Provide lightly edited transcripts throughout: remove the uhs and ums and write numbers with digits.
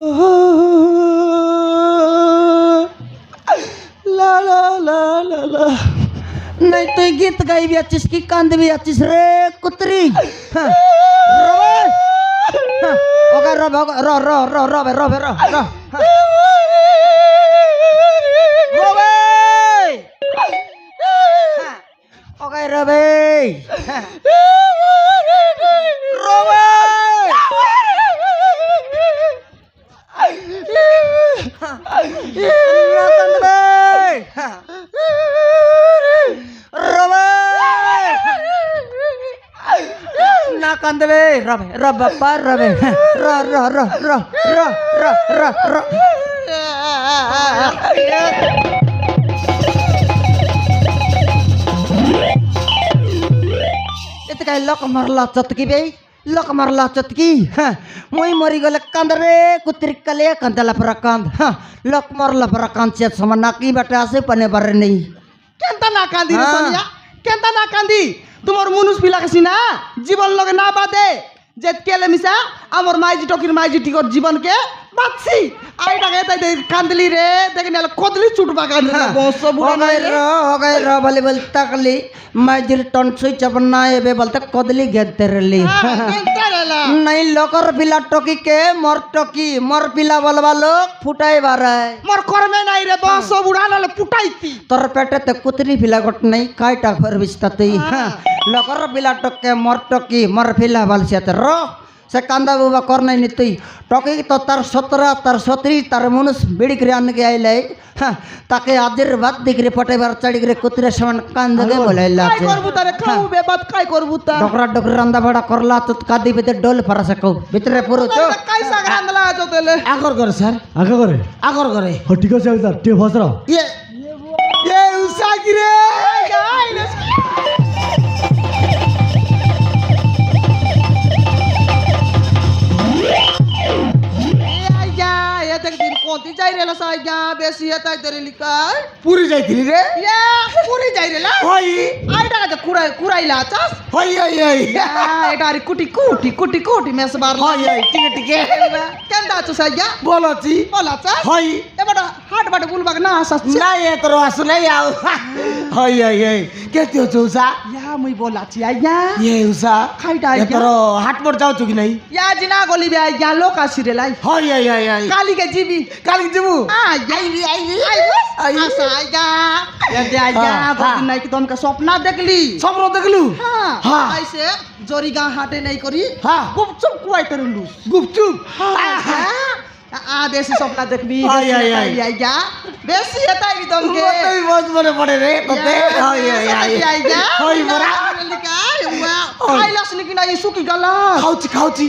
লা লা লা লা লা नहीं तो गीत गाई भी अच्छी की कांद भी अच्छी रे कुतरी ओके रो रो रो रो रो रो रो रो रो ओके रो बे रो बे ना कंदवे रबे रब पर रबे र र र र र र र र इते काय लोक मरला चटकी बे लोक मरला चटकी मुई मरी गले कंद रे कुत्री कले कंदला पर कंद लोक मरला पर कंद से समनाकी बटे आसे पने बर नहीं केनता ना कांदी रे सोनिया केनता ना कांदी তোমার মনুষ পিলা কাছি না জীবন লগে না বাদে যে কেলে মিশা আমার মাইজি টকির মাইজি টিকর জীবনকে বাঁচছি আইটাকে তাই কান্দলি রে দেখে নালে কদলি চুটবা কান্দলি বংশ বুড়া নাই রে हो गए रो बोले बोल तकली माइजिर टन सुई चपना एबे बोलते कदली गेते रली কেনতা রেলা नहीं लोकर पिला टोकी के मोर टोकी मोर पिला बोलवा लोग फुटाई बाराय মোর কর্মে নাই রে বংশ বুড়া নালে পুটাইতি तोर पेटे ते कुतरी पिला गोट नहीं काइटा फर बिस्ताते लोकर पिला टोके मोर टोकी मोर पिला बोल से रो से कांदा बुबा कर नहीं नितई टोकी तो तार 17 तार 17 तार मनुष बिड़ी करे आन के आइले ताके आदिर बात दिखरे पटे बार चढ़ी करे कुतरे समान कांद के बोलेला কাই করবু তারে খাও বেবাদ কাই করবু তা डोकरा डोकरा रंदा बड़ा करला तो कादी बेते डोल फरा सकौ भितरे पुरो तो কাই সাগ রান্দলা আছো তেলে আগর করে স্যার আগে করে আগর করে ও ঠিক আছে স্যার টিপ ফসরা ये এ উসাকি রে গাইলে দিন কোনটি যাই রেলা সাইগা বেশি এতাই তেরে লিকাই पूरी যাইতিলি রে ইয়া পুরি যাই রেলা হই আইটা কাছে কুরাইলা চাস হই হই হই এটা আর কুটি কুটি কুটি কুটি মেসবার হই হই টিকে টিকে কেনটা আছো সাইগা বলছি বলা চাস হই এবারে হাট বাটে বুলবাক না আসাস না এ তোর আসু নাই আও হই হই হই কেতি হচ্ছে উসা ইয়া মুই বলাছি আইয়া ये उसा খাইটা ये আইয়া তোর হাট পর যাও তো কি নাই ইয়া জিনা গলিবে আইয়া লোক আসি রে লাই হই হই হই হই কালিকে জিবি কালি যাবো আইয়া আইবি আইবি আসা আইয়া এতে আইয়া বদিন নাই কি তোমকে স্বপ্ন দেখলি সবর দেখলু হ্যাঁ হ্যাঁ। আইসে জরিগা হাটে নাই করি হ্যাঁ। গুপচুপ কুয়াই করে লুস গুপচুপ বেশি স্বপ্ন দেখবি আই, আই, আই। আইয়া বেশি এটাই তোমকে মতই বহুত মনে পড়ে রে তোতে হই হই হই হই বড়া খাইলাস নাকি না সুকি গলা খাউছি খাউছি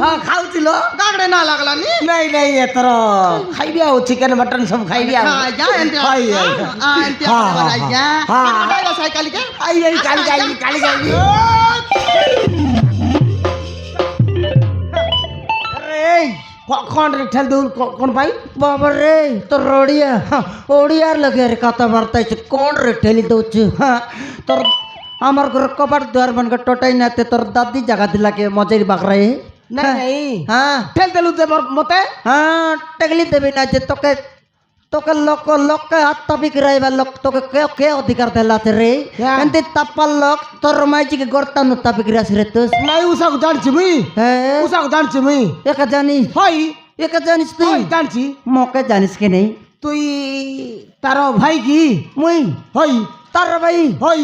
হ্যাঁ খাউছি লো গাগড়ে না লাগলা নি নাই নাই এতর খাইবি আও চিকেন মটন সব খাইবি আও আইয়া এন্তে হই হই এন্তে হ্যাঁ, হ্যাঁ, আইয়া হ্যাঁ। খাইলা সাইকেলকে আই আই কালি যাইবি কালি যাইবি রে কোন রে ঠেল দউল কোন ভাই বাবা রে তোর ওড়িয়া ওড়িয়ার লাগে রে কথা বার্তাই কোন রে ঠেলি দউছ তোর আমার ঘর কবার দুয়ার বনকে টোটাই নাতে তোর দাদি জায়গা দিলাকে মজাই বাকরাই নাই নাই হ্যাঁ ঠেল দেলু যে মতে হ্যাঁ টেগলি দেবি না যে তোকে তোকে লোক লোককে আত্মবিক রাইবা লোক তোকে কে কে অধিকার দেলাতে রে এন্তে তাপাল লোক তোর মাইজিকে গর্তা ন তাবিক রাস রে তুই নাই উসাক জানছি মুই হ্যাঁ উসাক জানছি মুই একা জানিস হই একা জানিস তুই হই জানছি মকে জানিস কে নেই তুই তার ভাই কি মুই হই তার ভাই হই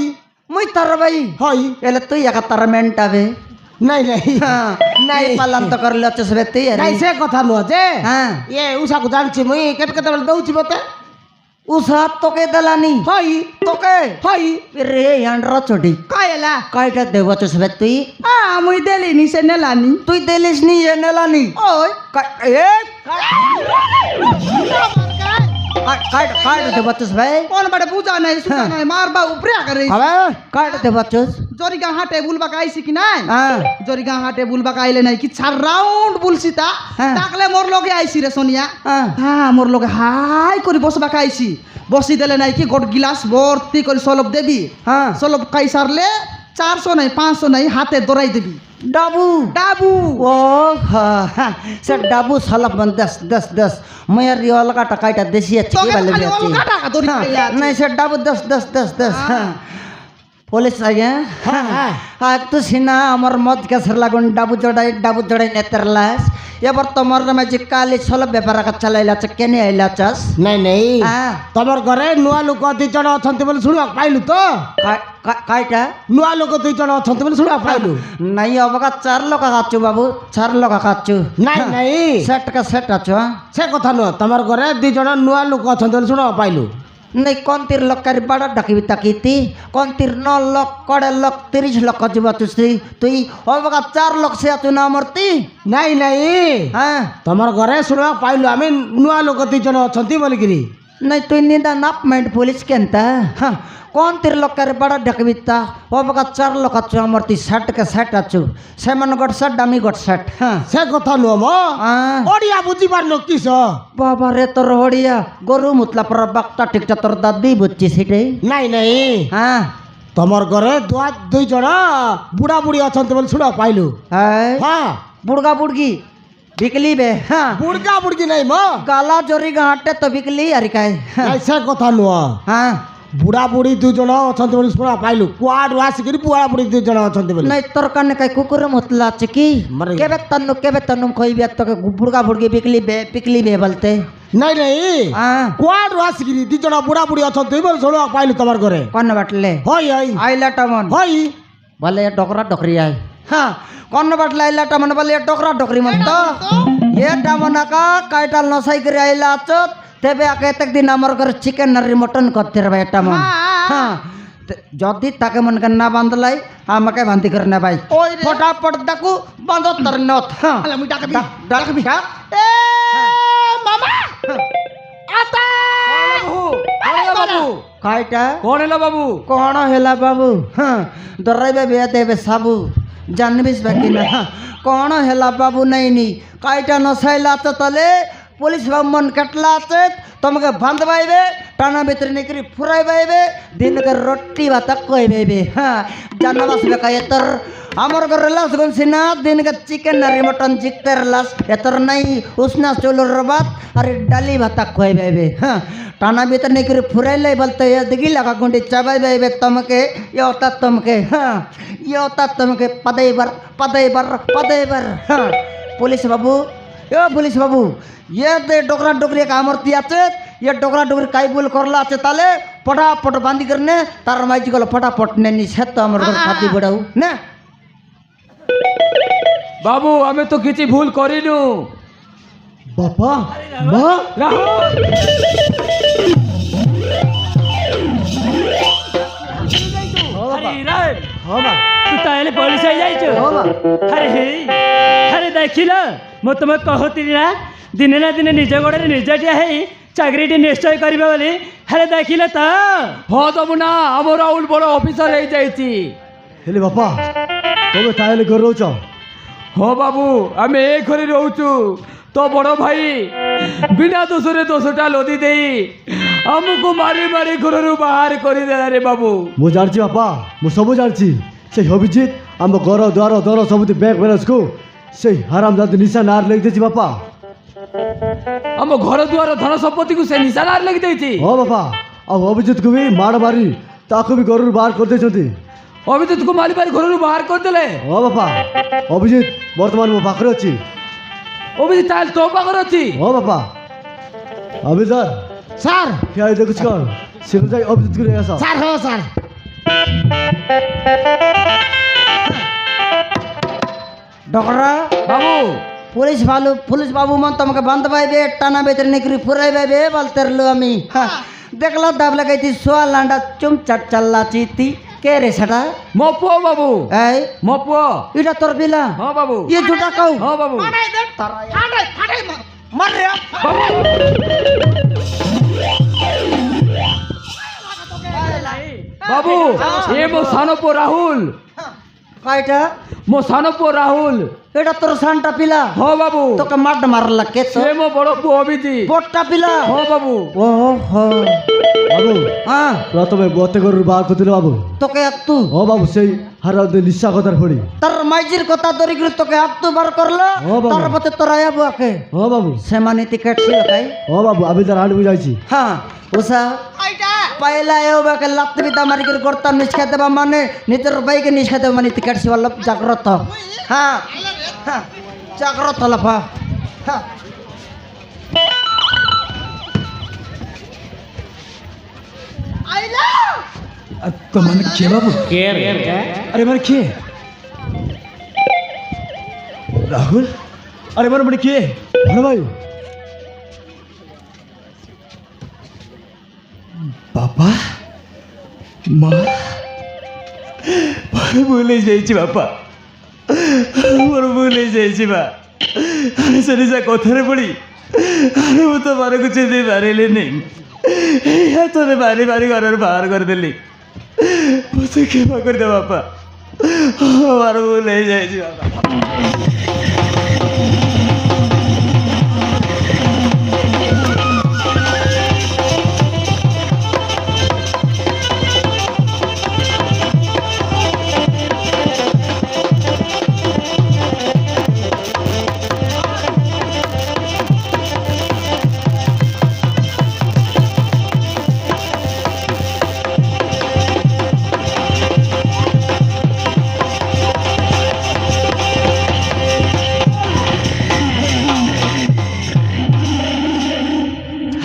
মুই তার ভাই হই এলে তুই একা তার মেন্টাবে নাই নাই নাই পালন তো করলে হচ্ছে সবে তুই নাই সে কথা নয় যে হ্যাঁ এ উসাক জানছি মুই কেতে কেতে দউছি মতে উসা তোকে দেলানি হই তোকে হই রে আন্ড্র চটি কায়লা কয়টা দেব তো সবে তুই মুই দেলি নি সে নেলানি তুই দেলিস নি এ নেলানি ওই এ কয়টা দেব তো সবে কোন বাড়ে বুঝা নাই সুজা নাই মারবা উপরে করে হবে কয়টা দেব তো জরিগা হাটে বুলবা আইছি কি নাই হ্যাঁ জরিগা হাটে বুলবা আইলে নাই কি 4 রাউন্ড বুলছি তা হ্যাঁ। ডাকলে মোর লগে আইছি রে সোনিয়া হ্যাঁ হ্যাঁ মোর লগে হাই করে বসবা আইছি বসি দেলে নাই কি গোট গিলাস ভর্তি করে সলব দেবি হ্যাঁ সলব খাই সারলে 400 নাই 500 নাই হাতে দরাই দেবি ডাবু ডাবু ও হ্যাঁ সে ডাবু সালা বন দশ মেয়ের অলগা টাকাটা দেশি আছে কি তোকে বলে খালি অলগা টাকা ধরি খাইলে আছে। নাই সে ডাবু দশ হ্যাঁ পুলিশ আগে হ্যাঁ একটু সিনা আমার মদ কেসের লাগুন ডাবু জড়াই নেতার লাশ এবার তোমার নামে যে কালি সল ব্যাপার চালাইলা কেনে আইলা চাস ନାଇଁ ନାଇଁ হ্যাঁ ତମର ଘରେ ନୂଆ ଲୋକ 2 ଜଣ ଅଛନ୍ତି ବୋଲି ଶୁଣିବାକୁ ପାଇଲୁ ତ কাইটা ନୂଆ ଲୋକ 2 ଜଣ ଅଛନ୍ତି ବୋଲି ଶୁଣିବାକୁ ପାଇଲୁ নাই অবকা 4 লোক খাচ্ছু বাবু 4 লোক খাচ্ছু ନାଇଁ ନାଇଁ সেট কা সেট আছো ସେ କଥା ନୁହଁ ତମର ଘରେ 2 ଜଣ ନୂଆ ଲୋକ ଅଛନ୍ତି ବୋଲି ଶୁଣିବାକୁ ପାଇଲୁ নাই কন্তির লক্কারি বাড়া ডাকিবি তাকিতি কন্তির 9 লক্ষ কড়ে লক্ষ 30 লক্ষ যাব তুই অবকা 4 লক্ষ সে আছো না মরতি ନାଇଁ ନାଇଁ হ্যাঁ ତମର ଘରେ ଶୁଣିବାକୁ ପାଇଲୁ ଆମେ ନୂଆ ଲୋକ 2 ଜଣ ଅଛନ୍ତି ବୋଲିକିରି নাই তুই নিদা নাপ মাইন্ড পুলিশ কেনতা হ্যাঁ কন্তির লক্কারি বাড়া ডাকিবি তা অবকা 4 লক্ষ আছো মরতি 60 কে 60 আছো সেমান গট 60 দামি গট 60 হ্যাঁ ସେ କଥା ନୁହଁ ମ হ্যাঁ ଓଡ଼ିଆ ବୁଝିପାରୁନ କିସ বাবা রে তোর হড়িয়া গরু মুতলা পর বাক্তা ঠিকটা তোর দাদি বুঝছি সেটাই ନାଇଁ ନାଇଁ হ্যাঁ ତମର ଘରେ 2 ଜଣ ବୁଢ଼ା ବୁଢ଼ୀ ଅଛନ୍ତି ବୋଲି ଶୁଣିବାକୁ ପାଇଲୁ হ্যাঁ ହଁ বুড়গা বুড়গি বিকলি বে হ্যাঁ ବୁଢ଼ା ବୁଢ଼ୀ ନାଇଁ ମ গালা জরি গাঁটে তো বিকলি আর কাই ନାଇଁ ସେ କଥା ନୁହଁ হ্যাঁ ବୁଢ଼ା ବୁଢ଼ୀ 2 ଜଣ ଅଛନ୍ତି ବୋଲି ଶୁଣିବାକୁ ପାଇଲୁ କୁଆଡ଼ୁ ଆସିକିରି ବୁଢ଼ା ବୁଢ଼ୀ 2 ଜଣ ଅଛନ୍ତି ବୋଲି নাই তোর কানে কাই কুকুর মুতলা আছে কি মরে কেবে তন্নু কইবি তোকে বুড়গা বুড়গি বিকলি বে বলতে ନାଇଁ ନାଇଁ হ্যাঁ କୁଆଡ଼ୁ ଆସିକିରି 2 ଜଣ ବୁଢ଼ା ବୁଢ଼ୀ ଅଛନ୍ତି ବୋଲି ଶୁଣିବାକୁ ପାଇଲୁ ତମର ঘরে কোন বাটলে ହଇ ହଇ আইলা টামন ହଇ বলে ডকরা ডকরি আই হ্যাঁ কোন বাটলে আইলা টামন বলে ডকরা ডকরি মত এ টামন আকা কাইটাল নসাই করে আইলা আচত তেবে আকে একদিন আমার ঘরে চিকেন আর মটন করতে রে এটা মন হ্যাঁ যদি তাকে মন কেন না বাঁধলাই আমাকে বাঁধি করে না ভাই ওই রে। ফটাফট ডাকু বাঁধ তোর নথ হ্যাঁ আলা মুই ডাকবি ডাকবি হ্যাঁ এ মামা আতা বাবু কাইটা कौन है बाबू কোন হেলা বাবু হ্যাঁ দরাইবে বিয়া দেবে সাবু জানবিস বাকি না কোন হেলা বাবু নাইনি কাইটা নসাইলা তো তালে পুলিশ বাবু মন কাটলা আছে তোমাকে বাঁধবাইবে টানা ভিতরে নিকরি ফুরাইবাইবে দিনকে রুটি ভাত কইবাইবে হ্যাঁ জানাবাস বেকা এতর আমার ঘরে লাস গনছি না দিনকে চিকেন আর মটন জিকতের লাস এতর নাই উষ্ণা চুলোর ভাত আর ডালি ভাত কইবাইবে হ্যাঁ টানা ভিতরে নিকরি ফুরাইলাই বলতে এদিকে লাগা গুন্ডি চাবাইবাইবে তোমাকে হ্যাঁ তোমাকে পাদাইবার হ্যাঁ পুলিশ বাবু পুলিশ বাবু দে ডোকরা ডোকরি কামরতি আছে ডোকরা ডোকরি কাই বল করলা আছে তাহলে ফটাফট বাঁধি করে তার মাইজি গেল ফটাফট নেনি সে তো আমার ঘর খাতি বড়াও না बाबू हमें तो किसी भूल करिनु ବାପା ମା राहुल अरे रे ହଁ ବା तू ताले पुलिस आई जाइछ ହଁ ବା अरे हे अरे देखिल मो तुम कहती ना दिने ना दिने निज गोड़े निजटिया है चाकरी निश्चय करिबे बोली अरे देखिल त हो तब ना हम राहुल बड़ ऑफिसर हो जाइछि ହେଲେ ବାପା ତମେ ତାହେଲେ ଘରେ ରହୁଛ हो बाबू आमे ए घरे रहउछु तो बड़ भाई बिना दोषरे दोषटा लोदी देई हमको मारी मारी घरରୁ बाहर କରି ଦେଲା रे बाबू ମୁଁ ଜାଣିଛି ବାପା ମୁଁ ସବୁ ଜାଣିଛି ସେଇ ଅଭିଜିତ ଆମ ଘର ଦ୍ୱାର ଦର ସବୁଠି ବ୍ୟାଙ୍କ ବ୍ୟାଲେନ୍ସକୁ ସେଇ ହାରାମ ଜାତି ନିଶା ନାଁରେ ଲେଖିଦେଇଛି ବାପା ଆମ ଘର ଦୁଆର ଧନ ସମ୍ପତ୍ତିକୁ ସେ ନିଶାନାରେ ଲାଗି ଦେଇଛି ହଁ ବାପା ଆଉ ଅଭିଜିତକୁ ବି ମାଡ଼ ମାରି ତାକୁ ବି ଘରରୁ ବାହାର କରିଦେଇଛନ୍ତି ଅଭିଜିତକୁ ମାରି ମାରି ଘରରୁ ବାହାର କରିଦେଲେ ହଁ ବାପା ଅଭିଜିତ ବର୍ତ୍ତମାନ ମୋ ପାଖରେ ଅଛି ଅଭିଜିତ ତାହେଲେ ତୋ ପାଖରେ ଅଛି ହଁ ବାପା ଅଭିଜିତ স্যার ଠିଆ ହେଇ ଦେଖୁଛି କ'ଣ ଶୀଘ୍ର ଯାଇ ଅଭିଜିତକୁ ନେଇ ଆସ স্যার হ্যাঁ স্যার ডকরা বাবু পুলিশ বাবু মন তোমাকে বাঁধবাইবে টানা ভিতরে নিকরি ফুরাইবাইবে বলতে রলো আমি হ্যাঁ দেখলা দাব লাগাইতি সোয়া লান্ডা চুমচাট চাল্লাছি তি কে রে সেটা ମୋ ପୁଅ ବାବୁ এই ମୋ ପୁଅ এটা তোর বিলা ହଁ বাবু ইয়ে দুটা কাউ ହଁ ବାବୁ ফাটাই দে ফাটাই ফাটাই মার রে ବାବୁ ଏ ମୋ ସାନ ପୁଅ ରାହୁଲ কয়টা ମୋ ସାନ ପୁଅ ରାହୁଲ। এটা তোর সানটা পিলা ହଁ ବାବୁ। তোকে মাড মারলা কে তো ସେ ମୋ ବଡ଼ ପୁଅ ଅଭିଜିତ। পোটটা পিলা ହଁ ବାବୁ। ওহো বাবু হ্যাঁ প্রথমে বতে গরুর বার করছিল বাবু। তোকে একটু ও বাবু সেই হারামদের নিশা কথার ফড়ি। তার মাইজির কথা ধরি করে তোকে একটু বার করলো ও বাবা। তার পথে তোর আয়া বুয়াকে ও বাবু সেমানি টিকেট ছিল তাই ও বাবু আমি তার হাট বুঝাইছি। হ্যাঁ উষা আইটা পাইলা এও বাকে লাত্তি বিতা মারি করে করতাম নিজ খেতে দেবা মানে নিজের বাইকে নিজ খেতে মানে টিকেট ছিল জাগ্রত হ্যাঁ হ্যাঁ জাগ্রত লাফা হ্যাঁ আইলা तो मन के बाबू अरे मन के राहुल अरे मन के বড় ভাই बापा माँ भूल जाइए बापा मोर भूल जाइए बा सरी जा कथारे पड़ी अरे मु तो मार कुछ दे पारे नहीं हाथ मारी मारी घर बाहर करदेली मुझे क्षमा कर दे बापा मार भूल जाइए बापा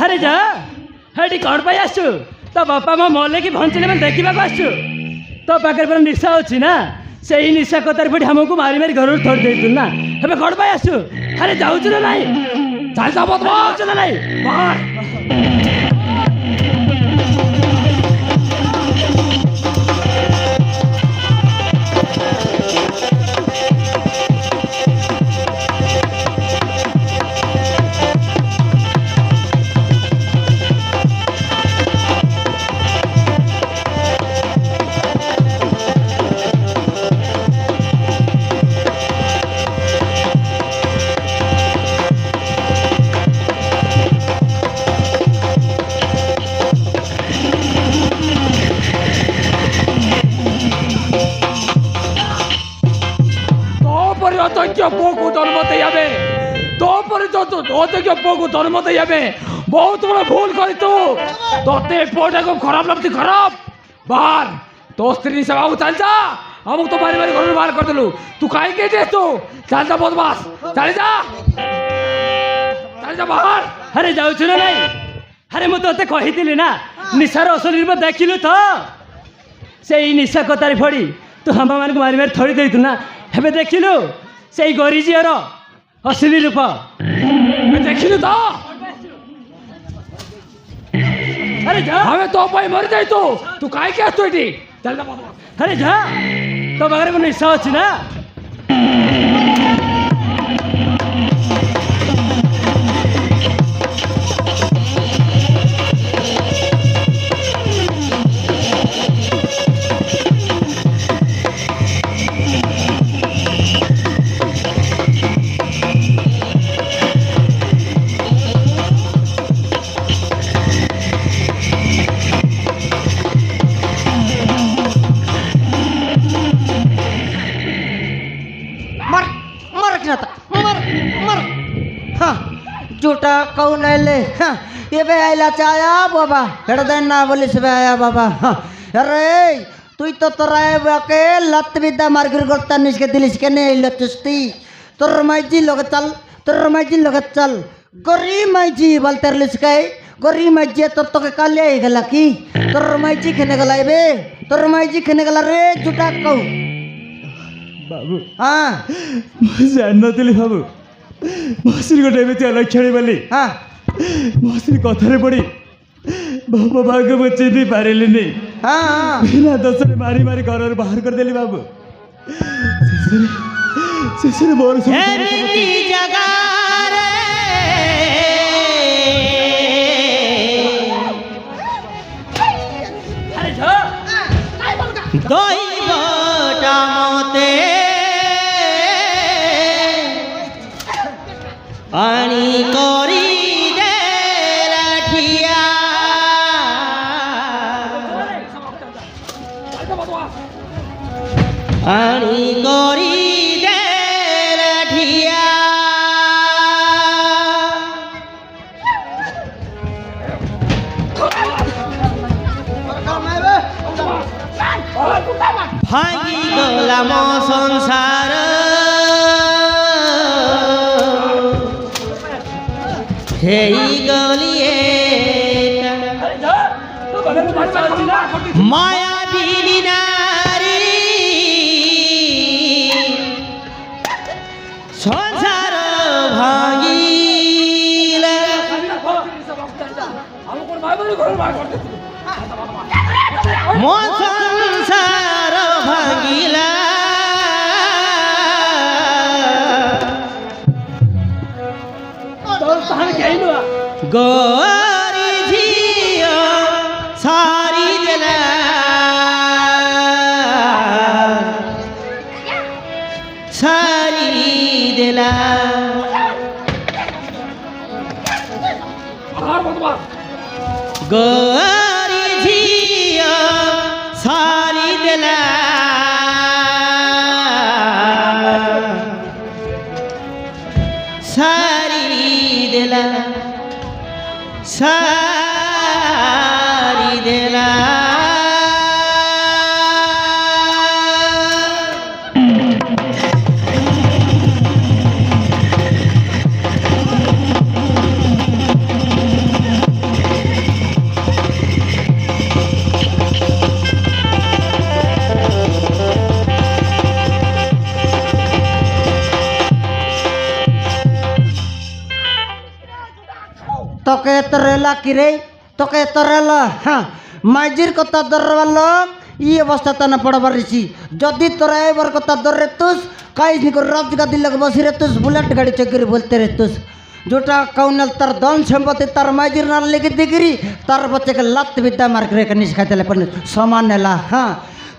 ଆରେ ଯା ହେଠି କ'ଣ ପାଇଁ ଆସିଛୁ ତୋ ବାପା ମା ମଲେ କି ବଞ୍ଚିଲେ ମାନେ ଦେଖିବାକୁ ଆସିଛୁ ତୋ ପାଖରେ ପୁରା ନିଶା ଅଛି ନା ସେଇ ନିଶା କତାରେ ପଡ଼ି ଆମକୁ ମାରି ମାରି ଘରରୁ ଥୋଡ଼ି ଦେଇଥିଲୁ ନା ଏବେ କ'ଣ ପାଇଁ ଆସିଛୁ ଆରେ ଯାଉଛୁ ନା ନାଇଁ ଚାଲି ଯାଉଛୁ ନା ନାଇଁ অযোগ্য পুଅକୁ ଜନ୍ମ ଦେଇବେ ତୋ ପରେ ଅযোଗ୍ୟ ପୁଅକୁ ଜନ୍ମ ଦେଇବେ ବହୁତ ବଡ଼ ଭୁଲ କରିଛୁ ତୋତେ ପୁଅଟାକୁ ଖରାପ ଲାଗୁଛି ଖରାପ ବାହାର ତୋ ସ୍ତ୍ରୀ ସେବାକୁ ଚାଲିଯା ଆମକୁ ତ ମାରି ମାରି ଘରରୁ ବାହାର କରିଦେଲୁ ତୁ କାହିଁକି ଏଠି ଆସିଛୁ ଚାଲିଯା ବଦମାସ ଚାଲିଯା ବାହାର ଆରେ ଯାଉଛୁ ନା ନାଇଁ ଆରେ ମୁଁ ତୋତେ କହିଥିଲି ନା ନିଶାର ଅସଲି ରୂପ ଦେଖିଲୁ ତ ସେଇ ନିଶା କତାରେ ପଡ଼ି ତୁ ଆମମାନଙ୍କୁ ମାରି ମାରି ଥୋଡ଼ି ଦେଇଥିଲୁ ନା ଏବେ ଦେଖିଲୁ ସେଇ ଗରି ଝିଅର ଅସଲି ରୂପ ଦେଖିଲୁ ତ ଆରେ ଯା ଆମେ ତୋ ପାଇଁ ମରିଯାଇଛୁ ତୁ କାହିଁକି ଆସିଛୁ ଏଠି ଆରେ ଯା ତୋ ପାଖରେ ମୋ ନିଶା ଅଛି ନା झूठा कौन आइले ये बे आइला चाया बाबा हेड़ देन ना बोली से आया बाबा अरे তুই তো তোর বাকে লাত বিদ্যা মার্গির করতা নিষ্কে দিলিস কেনে এলো চুস্তি তোর মাইজি লগে চাল গরি মাইজি বলতে লিসকাই গরি মাইজি তোর তোকে কালে গেলা কি তোর মাইজি খেনে গেলা এবে তোর মাইজি খেনে গেলা রে ঝুটা কও बाबू হ্যাঁ जान नथिली बाबू मस्री गोटे एमती अलक्षणी बोली হ্যাঁ मस्री कथारे पड़ी बाबा भाग मु चिन्ह पारिली হ্যাঁ बिना दोष मारी मारी घर बाहर करदेली बाबू शेष मोर দৈবটা মতে ভাঙি গলাম সংসার হেই গলিয়ে মায়াবিনী নারী সংসার ভাঙিলা মো সংসার ভাঙিলা গরি ঝিও সারি দেলা সারি দেলা গরি ঝিও সারি দেলা সারি দেলা সারি দেলা তোকে তরেলা কিরে তোকে তরেলা হ্যাঁ মাইজির কথা ধরবাল ই অবস্থা তানা পড়বারিছি যদি তোরা এবার কথা ধরে তুস কাই নিকর রাত গাদি লগ বসি রে তুস বুলেট গাড়ি চকরি বলতে রে তুস जोटा कौनल तार धन सम्पत्ति तार माइजिर ना लेके दिगरी तार बच्चे के लत विद्या मार के कनिस खाते ले पन समान नेला हाँ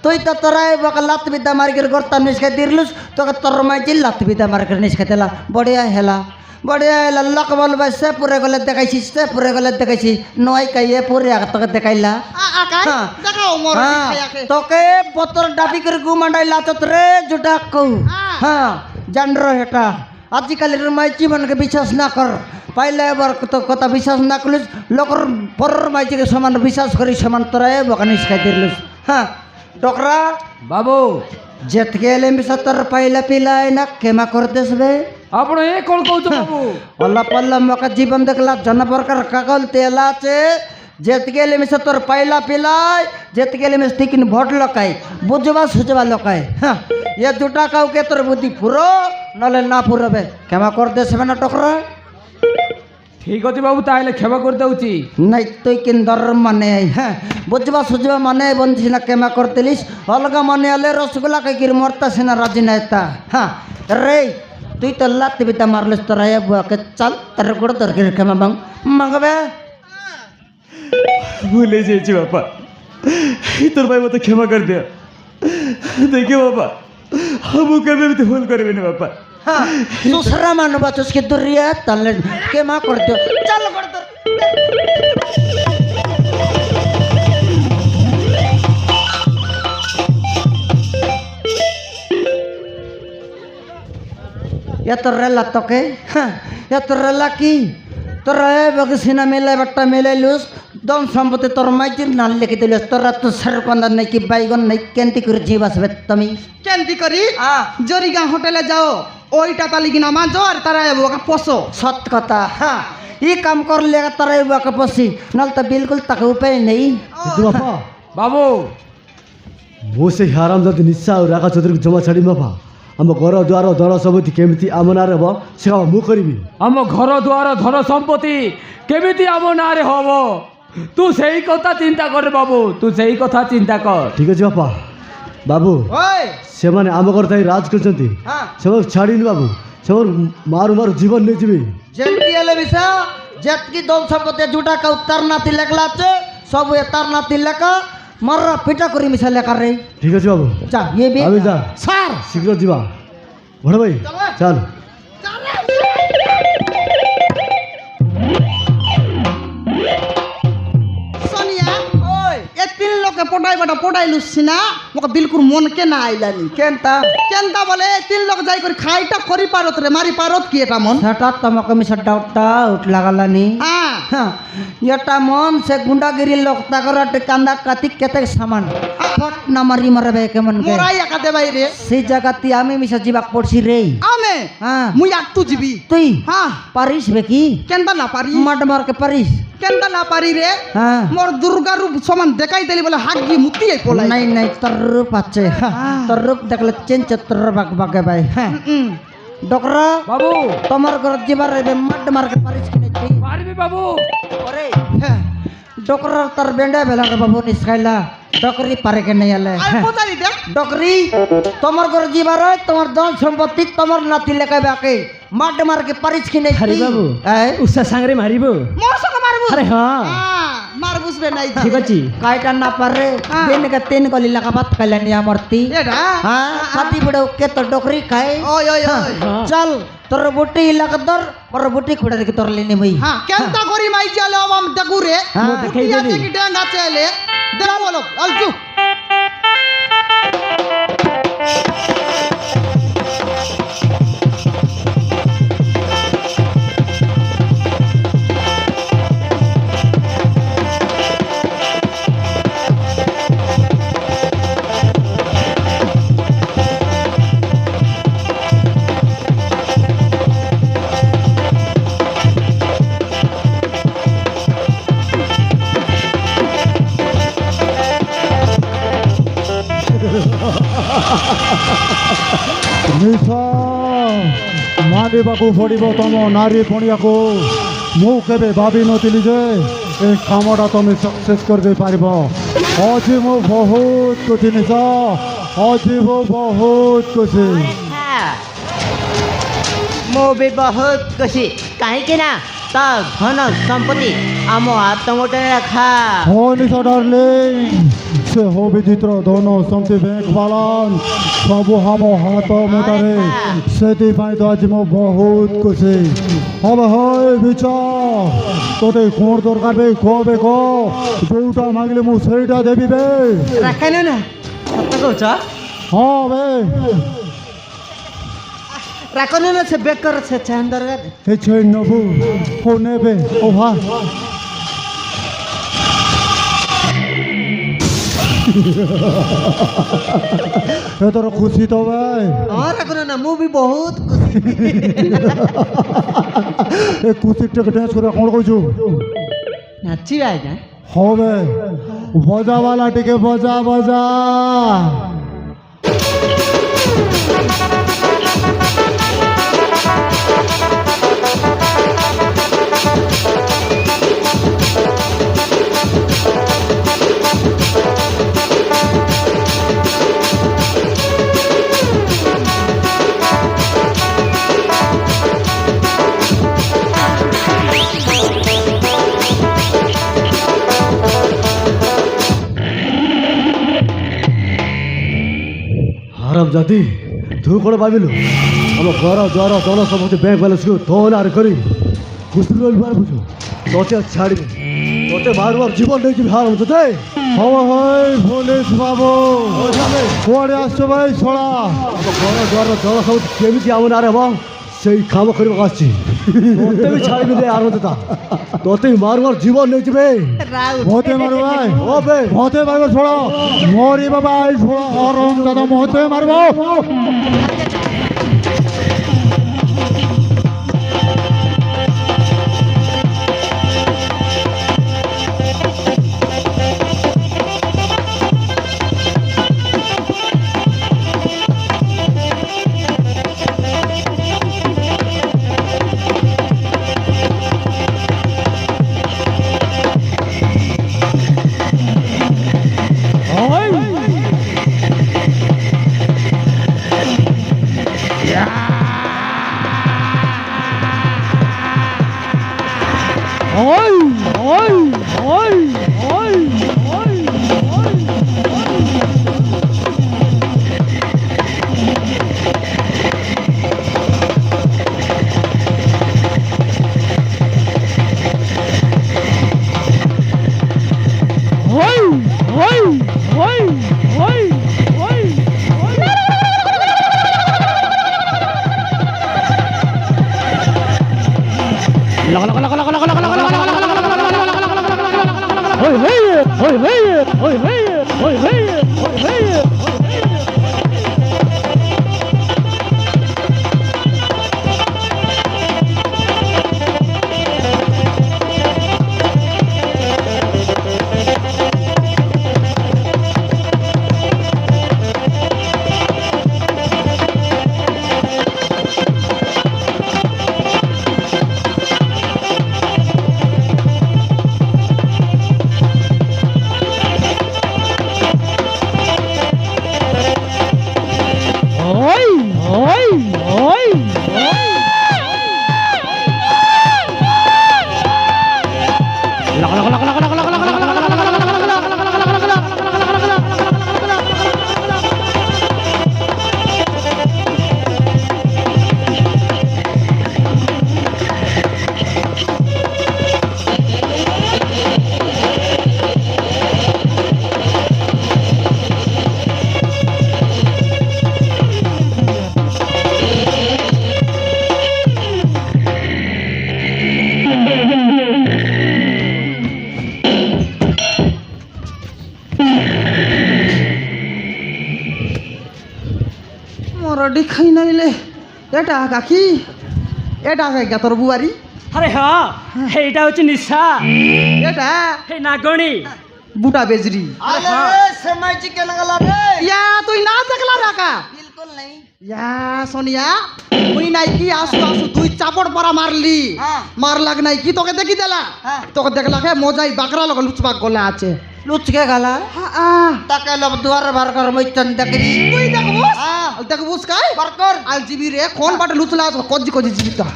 तो इता तराय बक लत विद्या मार के गोरता निस खाते दिरलुस तो के तोर माइजिर लत विद्या मार के निस खाते ला बढ़िया हेला लक बोल बस से पूरे गले देखाइছি से पूरे गले देखाइছি नय काइए पूरे आग तक देखाइला আকাই দেখাও মোর খায়াকে তোকে পতর ডাবি করে গুমান্ডাই লাচত রে जोटा কও हाँ जान रो हेटा आजिकाली माइची मन के विश्वास ना कर पहले बार तो कथा विश्वास ना करिस लोकर पर माइची के समान विश्वास करी समान तराय बकनिस खाइ दिरलुस हाँ डोकरा बाबू जेत गेले मिसतर पहले पिलाय ना केमा करतेस बे आपण ए कोण कहू बाबू अल्ला पल्ला मका जीवन देखला जन प्रकार कागल तेलाचे जेत गेले मिसतर पहला पिलाय जेत गेले मिस तिकिन भोट लकाय बुझवा सुझवा लकाय हाँ ये जुटा काउ के तोर बुद्धि पुरो नले ना पुरबे क्षमा कर दे से ना टकरा ठीक अछि बाबू ताइले क्षमा कर दउची नहीं तो किन धर्म माने हाँ बुझवा सुझवा माने बंसी ना क्षमा करतेलिस अलगा माने आले रसगुल्ला के गिर मरता से ना राजी नहता हाँ रे তুই তো লাত বিতা মারলিস তোরা এ বুয়াকে চল তার গোড় তোর ক্ষমা মাঙ্গবে ভুলে যেছি বাবা তোর ভাই মতো ক্ষমা করে দে দেখে বাবা हम कभी भी भूल करबे ना बापा हाँ दूसरा मानो बात उसके दुरिया तले के माँ कर दो चल कर दो या तो रेला तो के हाँ या तो रेला की तो रहे बगसीना मिले बट्टा मिले लूस दम संपत्ति तोर माइजिर नाल लेके दिलस तोरा तो सरकंदा नहीं कि बैगन नहीं केंती कर जीवास बेतमी কেন্তি করি জরিগা হোটেলে যাও ওইটা তালি কিনা মাঝো আর তারা ওকে পোষো सत कथा हाँ ये काम कर लेगा तारा युवा का पसी नल तो बिल्कुल तक उपाय नहीं बापा बाबू मो से हराम जाति निशा और राका चौधरी जमा छाड़ी बापा आम घर द्वार धन सम्पत्ति केमिति आम नारे हम से मु करिबी आम घर द्वार धन सम्पत्ति केमिति आम नारे हब तू सही कथा चिंता कर बाबू तू सही कथा चिंता कर ठीक अछि बापा बाबू ओए से माने आम घर ताई राज करछंती हाँ से छाड़िनी बाबू से मारू मारू जीवन नहीं जीवी जेंती एले विसा जेत की दोन संपत्ति जुटा का उतरना तिलकला चे सब उतरना तिलका मर्रा पिटा करी मिसा लेकर रे ठीक अछि बाबू जा ये भी अभी जा सर शीघ्र जीवा बड़ भाई चल সোনিয়া ओए এ তিন লোকে পটাই বাটা পটাই লুসছি না মোক বিলকুল মন কে না আইলানি केंता কেনতা বলে এই তিন লোক যাই করে খাইটা করি পারত রে মারি পারত কি এটা মন সেটা তোমাকে মিশা ডাউটটা উঠ লাগালানি হ্যাঁ হ্যাঁ, এটা মন সে গুন্ডাগিরি লোক তাকর কান্দা কাতি কেতে সামান ফট না মারি মারবে কেমন কে মোরাই একাতে বাইরে সেই জায়গাতে আমি মিশা জিবাক পড়ছি রে আমে হ্যাঁ মুই একটু জিবি তুই হ্যাঁ পারিস বেকি কেনটা না পারি মাঠ মারকে পারিস কেনটা না পারি রে হ্যাঁ মোর দুর্গা রূপ সমান দেখাই দিলি বলে হাত গিয়ে মুতি পলাই নাই নাই তোর রূপ আছে হ্যাঁ, তোর রূপ দেখলে চেঞ্জ তোর বাক বাকে ভাই হ্যাঁ ডকরা বাবু তোমার ঘর যাবার রে মাঠ মারকে পারিস কি নাই তুই পারবি বাবু ওরে হ্যাঁ ডকরা তার বেন্ডা বেলা রে বাবু নিসখাইলা ডকরি পারে কে নাই আলে আর কোথায় দেখ ডকরি তোমার ঘর যাবার তোমার ধন সম্পত্তি তোমার নাতি লেখাই বাকে মাঠ মারকে পারিস কি নাই আরে তুই? বাবু এই, উষা সাংরে মারিব মোর সঙ্গে মারবো আরে হ্যাঁ মার বুঝবে নাই ঠিক আছে কাইটা না পারে হ্যাঁ। দিন के 3 गली लगा बात कल्याणी अमरती এটা हाँ खाती बड़े के तो डोकरी खाए ওই ওই हाँ, ওই चल तोर बुटी लगदर और बुटी खुड़ा के तोर लेने भाई হ্যাঁ কেনটা করি মাই চলে আম দেখু রে হ্যাঁ, দেখাই উঠিয়া দিবি। থেকে ডেঙ্গা চলে দেখো বলো অলচু ନିଶା ମାନିବାକୁ ପଡ଼ିବ ତମ ନାରୀ ପଣିଆକୁ ମୁଁ କେବେ ଭାବିନଥିଲି ଯେ ଏ କାମଟା ତମେ ସକ୍ସେସ୍ କରିଦେଇପାରିବ ଆଜି ମୁଁ ବହୁତ ଖୁସି ନିଶା ଆଜି ମୁଁ ବହୁତ ଖୁସି ମୁଁ ବି ବହୁତ ଖୁସି କାହିଁକି ନା ତା ଧନ ସମ୍ପତ୍ତି ଆମ ହାତ ମୁଠାରେ ରଖା ହଁ ନିଶା ଡାର୍ଲିଂ ସେ ଅଭିଜିତ୍ର ଧନ ସମ୍ପତ୍ତି ବ୍ୟାଙ୍କ ବାଲାନ୍ସ ସବୁ ଆମ ହାତ ମୁଠାରେ ସେଥିପାଇଁ ତ ଆଜି ମୁଁ ବହୁତ ଖୁସି હવે હોય વિચાર તોતે કોણ દરકાર বে কবে ক ଯୋଉଟା ମାଗିଲେ ମୁଁ ସେଇଟା ଦେବି ବେ রাখাইলে না সত্য কହୁছ ହଁ ବେ রাখনে না সে বেকার সে চান দরকার ଏ ଛେଇ ନେବୁ ହଉ ନେବେ ହଉ ହା ଏଥର ଖୁସି ତ ବେ আমার রাখনে না মু বি বহুত খুশি ଏ ଖୁସି ଟିକେ ଡ୍ୟାନ୍ସ କରିବା କ'ଣ କହୁଛୁ নাচিবা আজ্ঞা ହଁ ବେ ବଜା ବାଲା ଟିକେ ବଜା ବଜା হারাম জাতি তুই କ'ଣ ଭାବିଲୁ ଆମ ଘର ଦ୍ୱାର ଦଳ ସମସ୍ତେ ବ୍ୟାଙ୍କ ବାଲାନ୍ସକୁ ତୋ ନାଁରେ କରି ଖୁସି ରହିବାର ବୁଝୁ ତୋତେ ଛାଡ଼ିବି ତୋତେ ମାରୁ ମାରୁ ଜୀବନ ନେଇଯିବି ହାରାମ ତୋତେ ହବ ଭାଇ ପୋଲିସ ବାବୁ କୁଆଡ଼େ ଆସୁଛ ଭାଇ ଶଳା ଆମ ଘର ଦ୍ୱାର ଦଳ ସବୁ କେମିତି ଆମ ନାଁରେ ହବ ସେଇ କାମ କରିବାକୁ ଆସିଛି ତୋତେ ବି ଛାଡ଼ିବି ଦେ ଆରମ୍ଭ ତା ତୋତେ ମାରୁ ମାରୁ ଜୀବନ ନେଇଯିବେ মতে মারো ভাই ও বে মতে মারবো ছোড়ো মরিব ভাই ছোড়ো অরম দাদা মতে মারবো ওই ওই ওই ওই ওই ওই ওই ওই মরডি খাই নাইলে এটা কাকি এটা কাকা তোর বুয়ারি আরে হ্যাঁ এইটা হচ্ছে নিশা এটা এই নাগণী বুটা বেজরি আরে সে মাইজি কেন গেল রে ইয়া তুই না দেখলা রাকা বিলকুল নাই ইয়া সোনিয়া তুই নাই কি আসু আসু তুই চাপড় পরা মারলি হ্যাঁ। মার লাগ নাই কি তোকে দেখি দেলা হ্যাঁ। তোকে দেখলা কে মজাই বাকরা লগ লুচবাক গলে আছে লুচকে গেলা তাকে লোক দুয়ার বার কর মইতন দেখরি তুই দেখবো হ্যাঁ। দেখবো কাই বার কর আল জিবি রে কোন বাটে লুচলা কজি কজি জিবিতা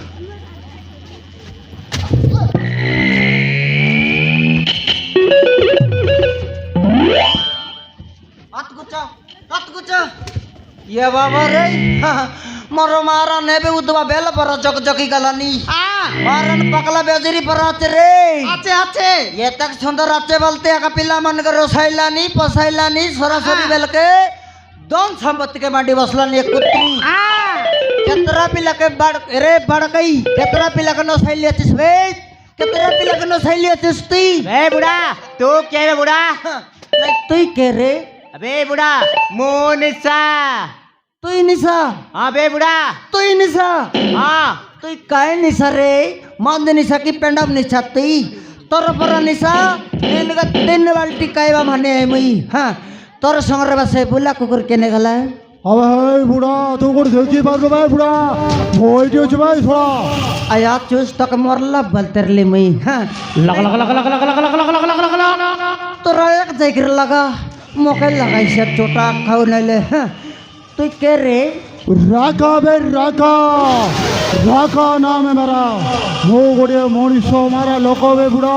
হাত গুছা ইয়ে বাবা রে মর মারা নেবে উদবা বেল পর জক জকি গলানি মারন পকলা বেজরি পর আছে রে আছে আছে ये तक सुंदर अच्छे बोलते हैं पिला मन कर रोसाइलानी पसाइलानी सरासरी बेल के दोन संपत्ति के मांडी बसलानी एक कुत्ती केतरा पिला के बड़ रे बड़ गई केतरा पिला के नोसाइलिया चिस बे केतरा पिला के नोसाइलिया चिस ती बे बुढ़ा तू क्या रे बुढ़ा नहीं तू के रे अबे बुढ़ा मोनिसा तू निशा हाँ बे बुढ़ा तू निशा हाँ तू काय निशा रे मंद निशा की पेंडम निशा ती तोर पर निशा इनका 3 बाल्टी कायवा माने है मई हां तोर संगरे बसे बुला कुकुर केने गला अबे हे बुढ़ा तू को देखी बात को भाई बुढ़ा मोई जो भाई थोड़ा आया चूस तक मरला बलतरले मई हां लग लग लग लग लग लग लग लग लग लग लग तोरा एक जगह लगा मोके लगाई से छोटा खाऊ नले हां तू के रे राका बे राका राका नाम है मेरा मो गोटे मनीष मारा लोक बे बुढ़ा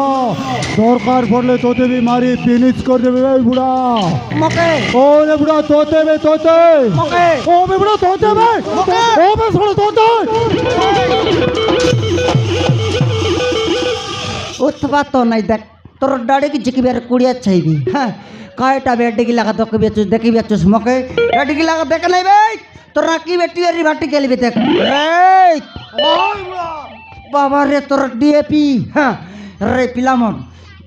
दरकार पड़ले तोते भी मारी फिनिश कर देबे बे बुढ़ा मोके ओ बे बुढ़ा तोते बे तोते मोके ओ बे बुढ़ा तोते बे ओ बे छोड़ तोते उतबा तो नहीं देख तोर डाड़ी की जिकी बेर कुड़िया चाहिए हां कायटा बेटी की लगा तो कभी देखी बेचुस मोके बेटी की लगा देख नहीं बे तोर की बेटी री बाटी के लिए देख रे बाबा रे तोर डीएपी हां रे पिलामन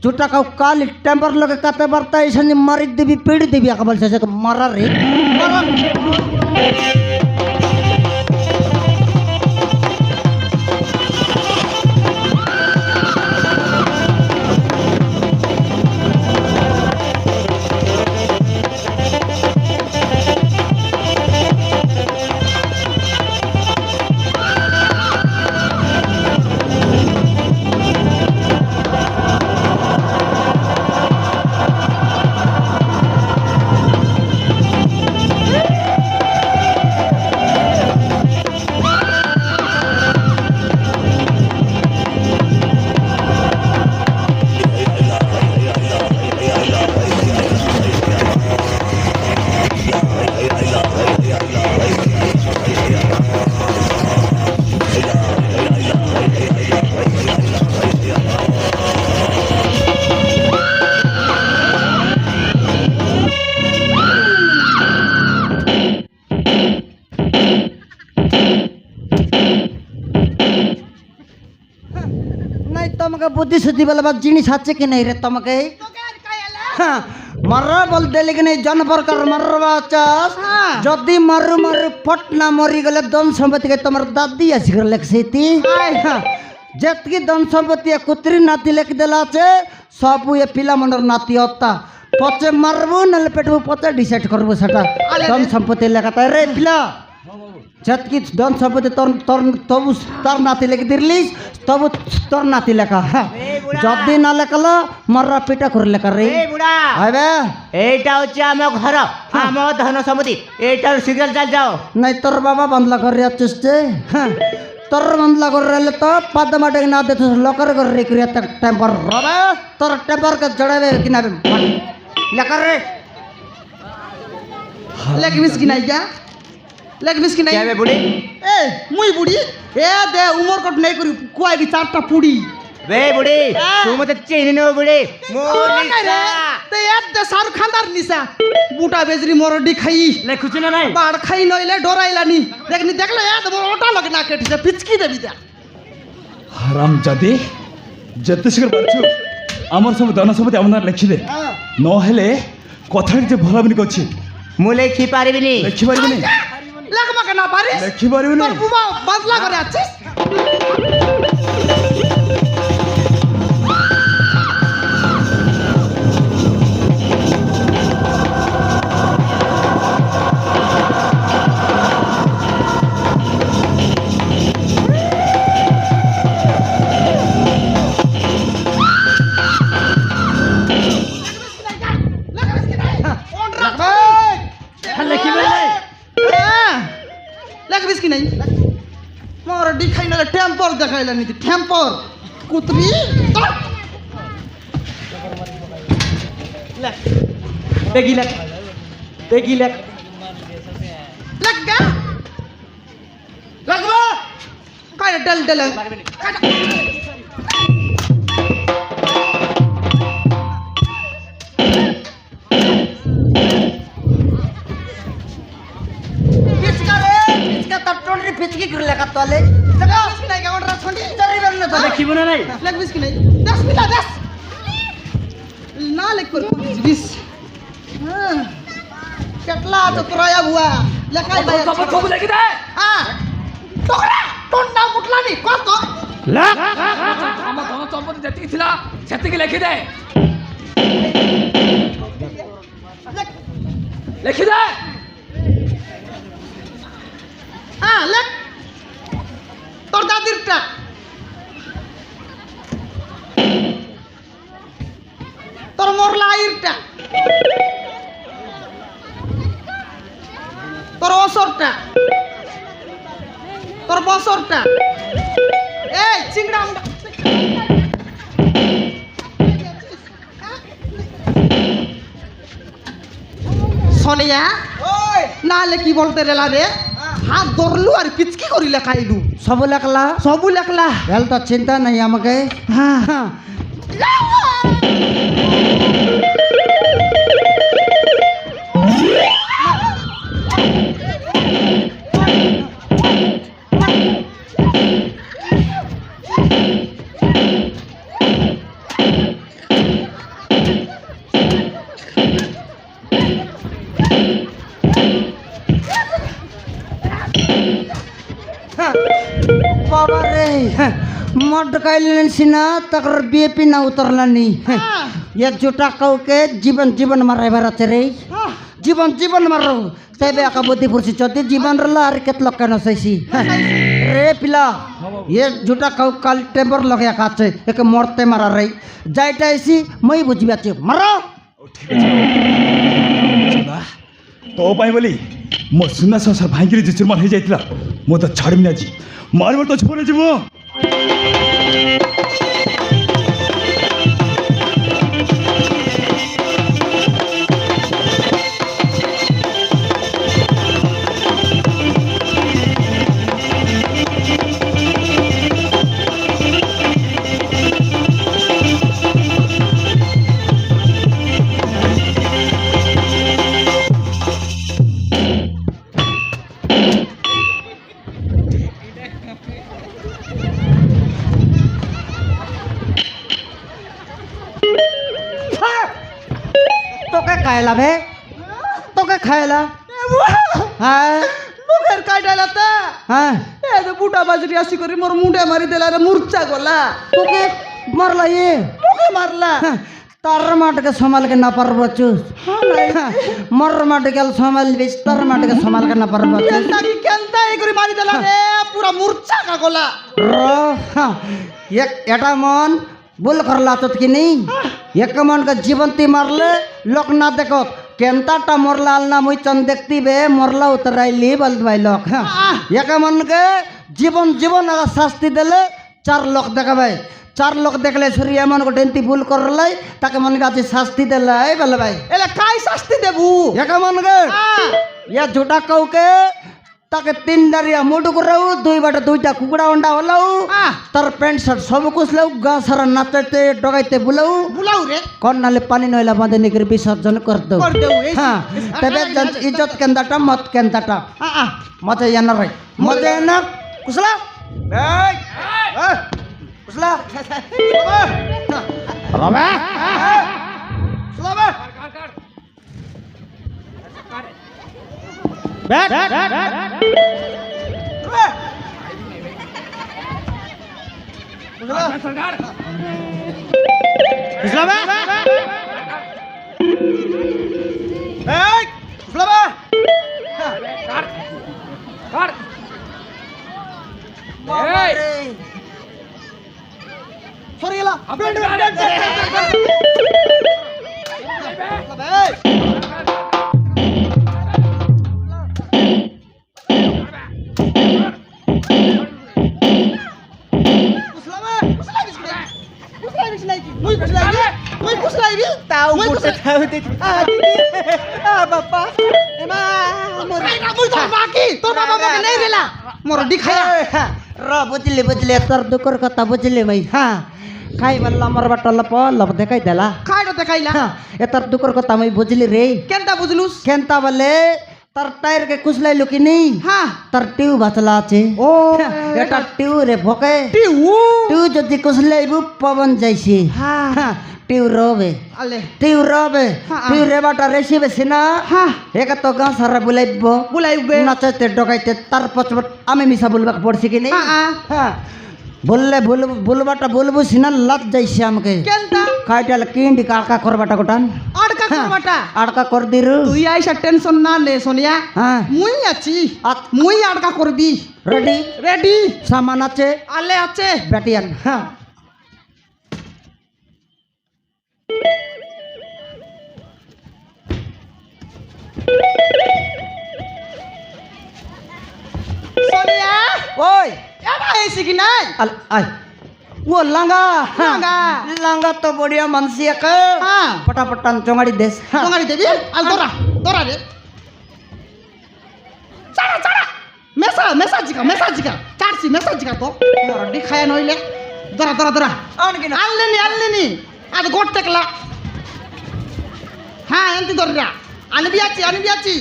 झूठा का काल टेम्पर लगे काते बरता ऐसे मारी देवी पीड़ी देवी अकबल से मारा रे मारा नहीं तुमके बुद्धि सुद्धि वाला बात जिनिस আছে কি নাই রে তোমাকে মার বলতে লেগে নেই জন প্রকার মারবা চাষ যদি মারু মারু পট না মরি গেলে ধন সম্পত্তিকে তোমার দাদি আসি করে লেখছে যেতকি ধন সম্পত্তি কুত্রি নাতি লেখি দেলা আছে সব এ পিলা মনের নাতি হত্যা পচে মারবো নাহলে পেটবো পচে ডিসাইড করবো সেটা ধন সম্পত্তি লেখাতে রে পিলা যেতকি ধন সম্পত্তি তোর তোর তবু তোর নাতি লেখি দিলিস তবু তোর নাতি লেখা হ্যাঁ যদি না লেখালো মাররা পিটা করে লেখা রে এই বুড়া হবে এইটা হচ্ছে আমার ঘর আমার ধন সম্পত্তি এইটার সিরিয়াল চাল যাও নাই তোর বাবা বান্দলা করে যাচ্ছিস যে হ্যাঁ তোর বান্দলা করে রইলে তো পাদ মাটে না দে লকার করে রেখে টেম্পার রবে তোর টেম্পার কে জড়াবে কিনা লেখার রে লেখবিস কি নাই যা লেখবিস কি নাই যাবে বুড়ি এ মুই বুড়ি এ দে উমর কট নাই করি কুয়াই বি চারটা পুড়ি বে বুড়ি তুই মতে চিনি নো বুড়ি তে এত দে সার খান্দার নিসা বুটা বেজরি মরডি খাই লেখুছি না নাই বাড় খাই নইলে ডরাইলানি দেখনি দেখলে এত বড় ওটা লগে না কেটিছে পিচকি দেবি দা হারাম জাদি যেতে শীঘ্র পারছু আমার সব ধন সম্পত্তি আমার লেখিদে নহলে কথাটি যে ভলাবনি করছি ମୁଁ ଲେଖି ପାରିବିନି লেখিপারিবনি লেখবা কেন পারিস লেখিপারিবনি তোর বুবা বাদলা করে আছিস লেখিবে নাই লেখবিস কি নাই মোর ডি খাই নলে টেম্পর দেখাইলা নি টেম্পর কুতরি লেখ বেগি লেখ বেগি লেখ লেখ গা লেখবা কাই ডল ডল পিচকি করে লেখা তোলে লেখবিস কি নাই গাওড়া ছন্ডি চলিবেন না তো লেখিব না নাই লেখবিস কি নাই দাস মিলা দাস না লেখ করে বিস হ্যাঁ কেটলা তো তোরায়া বুয়া লেখাই ভাই ସବୁ ଲେଖିଦେ হ্যাঁ তোরা তোর নাম উঠলানি কত ଆମ ଧନ ସମ୍ପତ୍ତି ଯେତିକି ଥିଲା ସେତିକି ଲେଖିଦେ ଲେଖିଦେ হ্যাঁ লেখ তোর দাদিরটা তোর মোরলা আইরটা তোর অসরটা তোর বসরটা এই চিংড়া সোনিয়া নাহলে কি বলতে রেলা রে হাত ধরলু আর পিচকি করি লেখাইলু সব লেখলা সবু লেখলা হেল তো চিন্তা নাই আমাকে হ্যাঁ হ্যাঁ बाबा रे मड कैलन सिना तकर बीपी ना उतरलानी ये जुटा कौ के जीवन जीवन मारे भरत रे जीवन जीवन मारो तेबे आका बुद्धि पुरसी चोती जीवन रला आर केत लोक न सैसी रे पिला ये जुटा कौ काल टेम्पर लगे काचे एक मरते मारा रे जाइटा ऐसी मई बुझिबा छ मारो तो पाई बोली मो सुना संसार भांगिरी जिचुरमान हो जाइतिला मो तो छाड़मी आज मारबो तो छोरे जीवो খাইলা বে তোকে খাইলা হ্যাঁ মুখের কাটাইলাতে হ্যাঁ এ তো বুটা বাজরি আসি করে মোর মুন্ডে মারি দেলা রে মূর্ছা গলা তোকে মারলা ইয়ে মুখে মারলা হ্যাঁ, তার মাঠকে সমালকে না পারবো চুস মর মাঠে গেল সমালবিস তার মাঠকে সমালকে না পারবো চুস কেনতা এই করে মারি দেলা রে পুরা মূর্ছা কা গলা এটা মন ভুল করলা তো কি নেই এক মন का जीवन ती मारले लोक ना देखो केंताटा मरला ना मुई चंद देखती बे मरला उतराइली बल भाई लोक एक मन के जीवन जीवन अगर शास्ति देले 4 लोक देखाबे 4 लोक देखले छुरी एमन को डेंती भूल करले ताके मन का शास्ति देले बल भाई এলে কাই শাস্তি দেবু एक मन के या झूठा कहू के ताके 3 दारिया मुडु कराऊ 2 बाटे 2टा कुकुड़ा अंडा हलाऊ तार पैंट शर्ट सब कुछ लाऊ गा सारा नाचते डगाइते बुलाऊ বুলাও রে कौन नाले पानी नहला बांधे निकर विसर्जन कर दो कर दो, ए। हाँ तबे इज्जत केंदाटा मत केंदाटा मत याना रे मत याना Kusla Kusla Tahu muda tahu itu. Bapak. তোর বাবা আমাকে নেই দিলা মোর দিখায়া रा बुझले बुझले तर दुकर कथा बुझले मई हाँ खाई बल्ला मर बटल प लब देखाई देला খাইটো দেখাইলা हाँ ए तर दुकर कथा मई बुझली रे কেনতা বুঝলুস केंता बले तर टायर के कुछ लाई लुकी नहीं হ্যাঁ तर ट्यूब बचला छे ओ এটা টিউ রে ভকে টিউ টিউ যদি কুছলাইবু পবন যাইছি হ্যাঁ টিউ রবে আলে টিউ রবে হ্যাঁ। টিউ রেবাটা রেসি বেশি না হ্যাঁ একা তো গাঁ সারা বুলাইব বুলাইবে নাচাইতে ডকাইতে তার পছবট আমি মিশা বলবাক পড়ছি কি নেই হ্যাঁ হ্যাঁ বললে বলবাটা বলবো সিনা লাগ যাইছে আমাকে কেনতা কাইটাল কিন্ডি কাকা করবাটা গোটান আড়কা করবাটা আড়কা কর দিরু তুই আইসা টেনশন না নে সোনিয়া হ্যাঁ মুই আছি মুই আড়কা করবি রেডি রেডি সামান আছে আলে আছে ব্যাটিয়ান হ্যাঁ সোনিয়া ওই এটা আইছি কি নাই आई वो लांगा लांगा। लांगा तो बढ़िया मनसिया का হ্যাঁ पटापटान चोंगाड़ी देश তোমারি দেবি আল তোরা তোরা রে চাড়া চাড়া মেসাজিকা চাড়ছি মেসাজিকা তো মোর দিখায়া নইলে দরা দরা দরা আনলেনি আজ গোট টেকলা হ্যাঁ এন্তি দররা আনবি আছি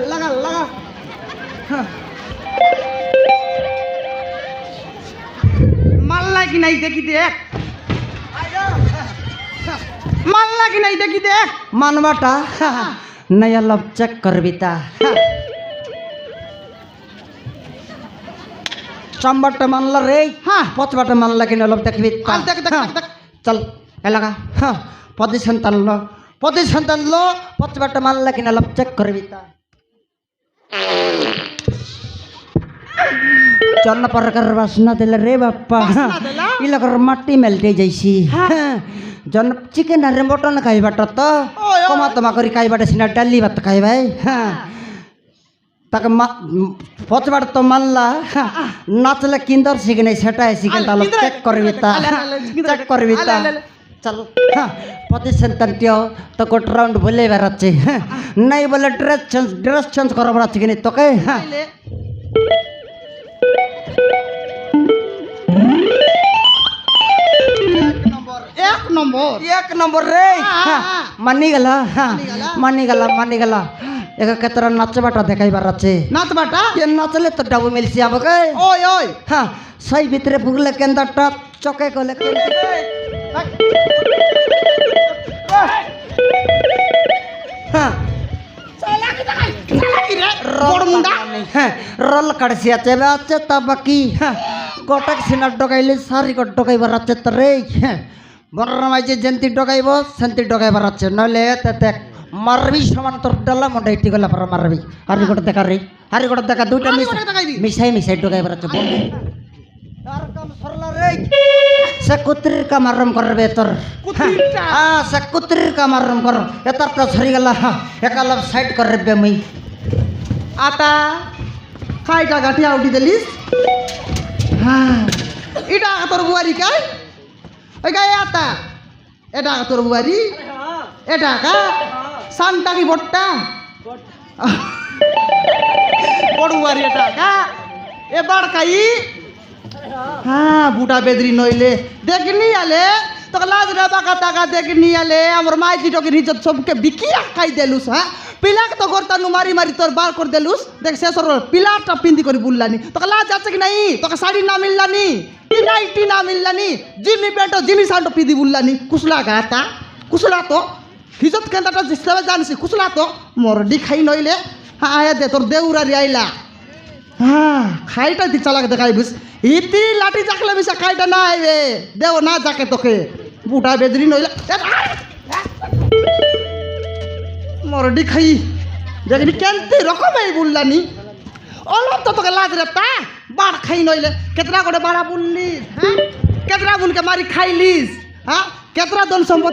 লাগা মাল্লা কি নাই দেখি দেখ মাল্লা কি নাই দেখি দেখ मानवाटा नया लब चेक कर बीता चंबट मानला रे हाँ। पचबट मानला कि लब देख बीता आल देख चल ए लगा हाँ पोजीशन तन लो पचबट मानला कि लब चेक कर बीता चन्न प्रकार वासना दिला रे बाप्पा वासना देला? इलकर माटी मेलते जैसी जन चिकन अरे मटन खाइबाट त ओय। कमा तमा करी खाइबाट सिना डाली भात खाइ भाइ ताके पचबाट त मानला नाचले किंदर सिकने सेटाए सिकन तालो किंदर- चेक करबी ता आले, आले, किंदर- चेक करबी ता आले, आले। चल पोजीशन तंटियो तो कोट राउंड बोले बेराचे नहीं बोले ड्रेस चेंज करो बड़ा चिकने तो के আইলে এক নম্বর एक नंबर रे हाँ, हाँ। मानी गला मानी मानी गला একা কেতরা নাচবাটা দেখাইবার আছে নাচ বাটা কে নাচলে তো ডাবু মিলছি আমাকে ওই ওই হ্যাঁ সেই ভিতরে ভুগলে কেন্দারটা চকে গলে হ্যাঁ বড় মুন্ডা হ্যাঁ রল কাটছি আছে এবার আছে তা বাকি হ্যাঁ গোটাক সিনার ডকাইলে সারি গট ডকাইবার আছে তো রে হ্যাঁ বড় মাইছে যেন্তি ডকাইব সেন্তি ডকাইবার আছে নইলে দেখ মারবি সমান তোর ডালা মোটা ইটি গলা পর মারবি হারি গোটা দেখা রে হারি গোটা দেখা দুইটা হারি গোটা দেখাইবি? মিশাই ডকাইবার আছে বল তার কাম সরলা রে সে কুত্রির কাম আরম্ভ করবে তোর কুত্রিটা? হ্যাঁ সে কুত্রির কাম আরম্ভ কর এতারটা সরি গেলা একালাম সাইড করবে মুই আতা খাইটা গাঠিয়া উঠি দিলিস হ্যাঁ এটা তোর বুয়ারি কাই ওই গায়ে আতা এটা তোর বুয়ারি এটা কা সান্টা কি বট্টা বড় বুয়ারি এটা কা এবার কাই হ্যাঁ বুটা বেদরি নইলে দেখনি আলে তোকে লাজ রে বাঁকা টাকা দেখনি আলে আমার মাইজি টকে ইজ্জত সবকে বিকিয়া খাই দেলুস হ্যাঁ পিলাকে তো গর্তানু মারি মারি তোর বার করে দেলুস দেখ শেষ পিলারটা পিন্দি করে বুললানি তোকে লাজ আছে কি নাই তোকে শাড়ি না মিললানি টি না মিললানি জিমি প্যান্ট জিমি শার্ট পিদি বুললানি কুসলা গাতা কুসলা তো হিজত কেন্দ্রটা হিসাবে জানিস কুসলা তো মরডি খাই নইলে হ্যাঁ দে তোর দেউরারি আইলা হ্যাঁ খাইটা দি চালাক দেখাই বুঝ ইতি লাঠি জাকলে মিশা খাইটা না আইবে দেও না যাকে তোকে বুটা বেদরি নইলে মরডি খাই দেখনি কেনতে রকম এই বুললানি অলপ তো তোকে লাজ রে তা বাড় খাই নইলে কেতরা করে বাড়া বুললিস হ্যাঁ কেতরা বুলকে মারি খাইলিস হ্যাঁ কেতরা ধন সম্পত্তি